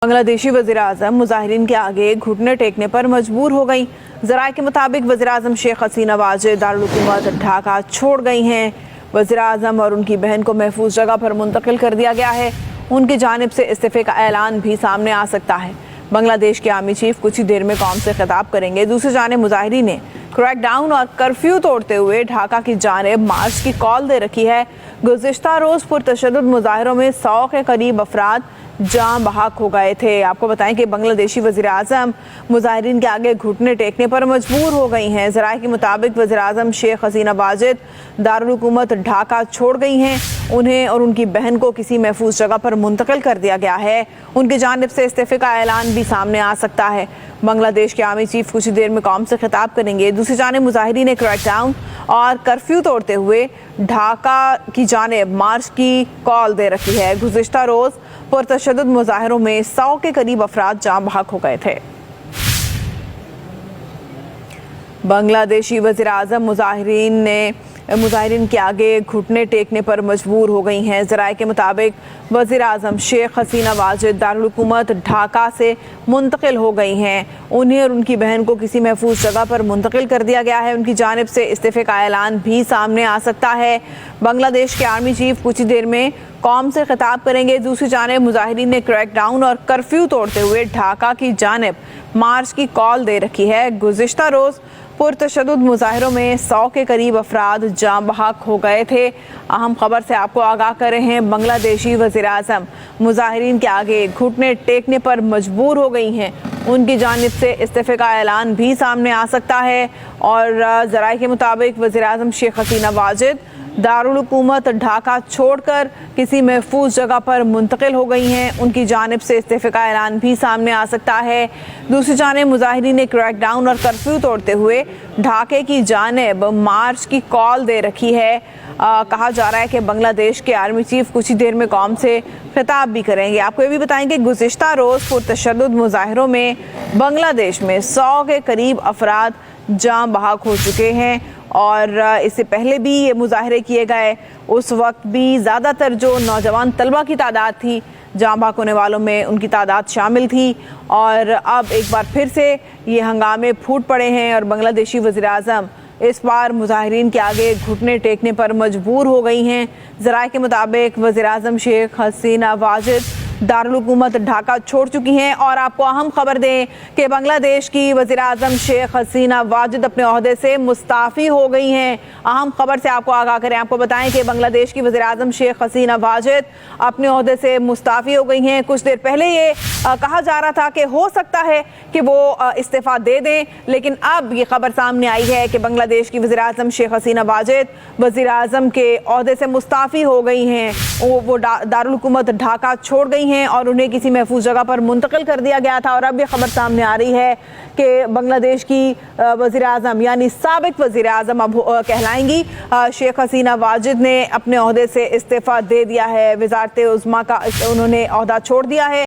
बांग्लादेशी वज़ीर-ए-आज़म मुज़ाहिरीन के आगे घुटने टेकने पर मजबूर हो गई। ज़राए के मुताबिक वज़ीर-ए-आज़म शेख हसीना वाजिद दारुल हुकूमत ढाका छोड़ गई हैं। वज़ीर-ए-आज़म और उनकी बहन को महफूज जगह पर मुंतकिल कर दिया गया है। उनकी जानिब से इस्तीफे का ऐलान भी सामने आ सकता है। बांग्लादेश के आर्मी चीफ कुछ ही देर में कौम से खिताब करेंगे। दूसरी जानिब मुज़ाहिरीन ने क्रैकडाउन और कर्फ्यू तोड़ते हुए ढाका की जानिब मार्च की कॉल दे रखी है। गुज़िश्ता रोज़ पुरतशद्दुद मुज़ाहिरों में 100 के करीब अफराद जान बहक हो गए थे। आपको बताएं कि बांग्लादेशी वज़ीर-ए-आज़म मुज़ाहिरीन के आगे घुटने टेकने पर मजबूर हो गई हैं। ज़राए के मुताबिक वज़ीर-ए-आज़म शेख हसीना वाजिद दारुल हुकूमत ढाका छोड़ गई हैं। उन्हें और उनकी बहन को किसी महफूज जगह पर मुंतकिल कर दिया गया है। उनकी जानिब से इस्तीफे का ऐलान भी सामने आ सकता है। बांग्लादेश के आर्मी चीफ कुछ ही देर में कौम से खिताब करेंगे। दूसरी जानिब मुज़ाहिरीन ने क्रैकडाउन और कर्फ्यू तोड़ते हुए ढाका की जानिब मार्च की कॉल दे रखी है। गुज़िश्ता रोज़ पुरतशद्दुद मुज़ाहिरों में 100 के करीब अफराद जान बहक हो गए थे। बांग्लादेशी वज़ीर-ए-आज़म मुज़ाहिरीन के आगे घुटने टेकने पर मजबूर हो गई हैं। ज़राए के मुताबिक वज़ीर-ए-आज़म शेख हसीना वाजिद दारुल हुकूमत ढाका से मुंतकिल हो गई हैं। उन्हें और उनकी बहन को किसी महफूज जगह पर मुंतकिल कर दिया गया है। उनकी जानिब से इस्तीफे का ऐलान भी सामने आ सकता है। बांग्लादेश के आर्मी चीफ कुछ ही देर में कौम से खिताब करेंगे। दूसरी जानिब मुज़ाहिरीन ने क्रैकडाउन और कर्फ्यू तोड़ते हुए ढाका की जानिब मार्च की कॉल दे रखी है। गुज़िश्ता रोज़ पुरतशद्दुद मुज़ाहिरों में 100 के करीब अफराद जान बहक हो गए थे। अहम खबर से आपको आगाह कर रहे हैं। बांग्लादेशी वज़ीर-ए-आज़म मुज़ाहिरीन के आगे घुटने टेकने पर मजबूर हो गई हैं। उनकी जानिब से इस्तीफे का ऐलान भी सामने आ सकता है। और ज़राए के मुताबिक वज़ीर-ए-आज़म शेख हसीना वाजिद दारुल हुकूमत ढाका छोड़कर किसी महफूज जगह पर मुंतकिल हो गई हैं। उनकी जानिब से इस्तीफे का ऐलान भी सामने आ सकता है। दूसरी जानिब मुज़ाहिरीन ने क्रैकडाउन और कर्फ्यू तोड़ते हुए ढाके की जानिब मार्च की कॉल दे रखी है। कहा जा रहा है कि बांग्लादेश के आर्मी चीफ कुछ ही देर में कौम से खिताब भी करेंगे। आपको ये भी बताएंगे गुज़िश्ता रोज़ पुरतशद्दुद मुज़ाहिरों में बांग्लादेश में 100 के करीब अफराद जान बहक हो चुके हैं। और इससे पहले भी ये मुज़ाहरे किए गए, उस वक्त भी ज़्यादातर जो नौजवान तलबा की तादाद थी जान बहक होने वालों में उनकी तादाद शामिल थी। और अब एक बार फिर से ये हंगामे फूट पड़े हैं और बांग्लादेशी वज़ीर-ए-आज़म इस बार मुज़ाहिरीन के आगे घुटने टेकने पर मजबूर हो गई हैं। ज़राए के मुताबिक वज़ीर-ए-आज़म शेख हसीना वाजिद दारुल हुकूमत ढाका छोड़ चुकी हैं। और आपको अहम खबर दें कि बांग्लादेश की वज़ीर-ए-आज़म शेख हसीना वाजिद अपने ओहदे से मुस्ताफ़ी हो गई हैं। अहम खबर से आपको आगाह करें, आपको बताएं कि बांग्लादेश की वज़ीर-ए-आज़म शेख हसीना वाजिद अपने ओहदे से मुस्ताफ़ी हो गई हैं। कुछ देर पहले ये कहा जा रहा था कि हो सकता है कि वो इस्तीफ़ा दे दें, लेकिन अब ये खबर सामने आई है कि बांग्लादेश की वज़ीर-ए-आज़म शेख हसीना वाजिद वज़ीर-ए-आज़म के ओहदे से मुस्ताफ़ी हो गई हैं। वो दारुल हुकूमत ढाका छोड़ गई हैं और उन्हें किसी महफूज जगह पर मुंतकिल कर दिया गया था। और अब ये खबर सामने आ रही है कि बांग्लादेश की वज़ीर-ए-आज़म यानी साबिक़ वज़ीर-ए-आज़म अब कहलाएंगी शेख हसीना वाजिद ने अपने ओहदे से इस्तीफ़ा दे दिया है। वज़ारत उज़्मा का उन्होंने ओहदा छोड़ दिया है।